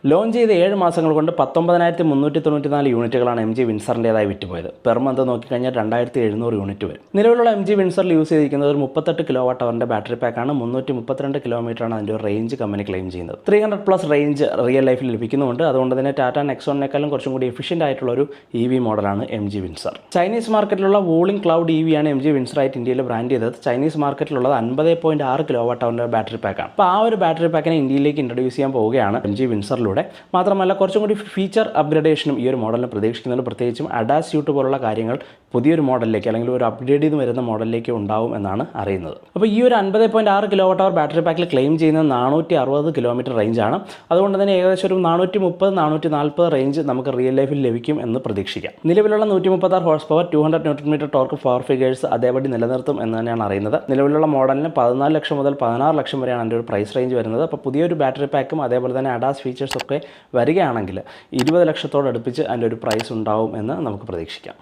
Launch ചെയ്ത് 7 മാസങ്ങൾ കൊണ്ട് 19,394 യൂണിറ്റുകളാണ് MG വിൻസറിൻ്റെതായി വിറ്റുപോയത്. പെർ മന്ത് നോക്കിക്കഴിഞ്ഞാൽ 2,700 യൂണിറ്റ് വരും. നിലവിലുള്ള MG വിൻസറിൽ യൂസ് ചെയ്തിരിക്കുന്നത് ഒരു 38 kWh ബാറ്ററി പാക്കാണ്. 332 കിലോമീറ്ററാണ് അതിൻ്റെ ഒരു റേഞ്ച് കമ്പനി ക്ലെയിം ചെയ്യുന്നത്. 300+ റേഞ്ച് റിയൽ ലൈഫിൽ ലഭിക്കുന്നുണ്ട്. അതുകൊണ്ട് തന്നെ ടാറ്റ നെക്സോണിനേക്കാളും കുറച്ചും കൂടി എഫിഷ്യൻ്റ് ആയിട്ടുള്ള ഒരു EV മോഡലാണ് MG വിൻസർ. ചൈനീസ് മാർക്കറ്റിലുള്ള വൂളിംഗ് ക്ലൗഡ് EV ആണ് MG വിൻസറായിട്ട് ഇന്ത്യയിൽ ബ്രാൻഡ് ചെയ്തത്. ചൈനീസ് മാർക്കറ്റിലുള്ളത് 50.6 kWh ബാറ്ററി പാക്കാണ്. അപ്പോൾ ആ ഒരു ബാറ്ററി പാക്കിനെ ഇന്ത്യയിലേക്ക് ഇൻട്രൊഡ്യൂസ് ചെയ്യാൻ പോവുകയാണ് MG വിൻസറിലൂടെ. മാത്രമല്ല കുറച്ചും കൂടി ഫീച്ചർ അപ്ഗ്രഡേഷനും ഈ ഒരു മോഡലിന് പ്രതീക്ഷിക്കുന്നുണ്ട്. പ്രത്യേകിച്ചും അഡാസ് സ്യൂട്ട് പോലുള്ള കാര്യങ്ങൾ പുതിയൊരു മോഡലിലേക്ക് അല്ലെങ്കിൽ ഒരു അപ്ഗ്രേഡ് ചെയ്ത് വരുന്ന മോഡലിലേക്ക് ഉണ്ടാവും എന്നാണ് അറിയുന്നത്. അപ്പോൾ ഈ ഒരു 50.6 kWh ബാറ്ററി പാക്കിൽ ക്ലെയിം ചെയ്യുന്നത് 460 കിലോമീറ്റർ റേഞ്ചാണ്. അതുകൊണ്ട് തന്നെ ഏകദേശം ഒരു 430-440 റേഞ്ച് നമുക്ക് റിയൽ ലൈഫിൽ ലഭിക്കും എന്ന് പ്രതീക്ഷിക്കാം. നിലവിലുള്ള 136 horse power, 200 Nm torque power figures അതേപടി നിലനിർത്തും എന്ന് തന്നെയാണ് അറിയുന്നത്. നിലവിലുള്ള മോഡലിന് 14 ലക്ഷം മുതൽ 16 ലക്ഷം വരെയാണ് അതിൻ്റെ ഒരു പ്രൈസ് റേഞ്ച് വരുന്നത്. അപ്പോൾ പുതിയൊരു ബാറ്ററി പാക്കും അതേപോലെ തന്നെ അഡാസ് ഫീച്ചേഴ്സൊക്കെ വരികയാണെങ്കിൽ 20 ലക്ഷത്തോടടുപ്പിച്ച് അതിൻ്റെ ഒരു പ്രൈസ് ഉണ്ടാവും എന്ന് നമുക്ക് പ്രതീക്ഷിക്കാം.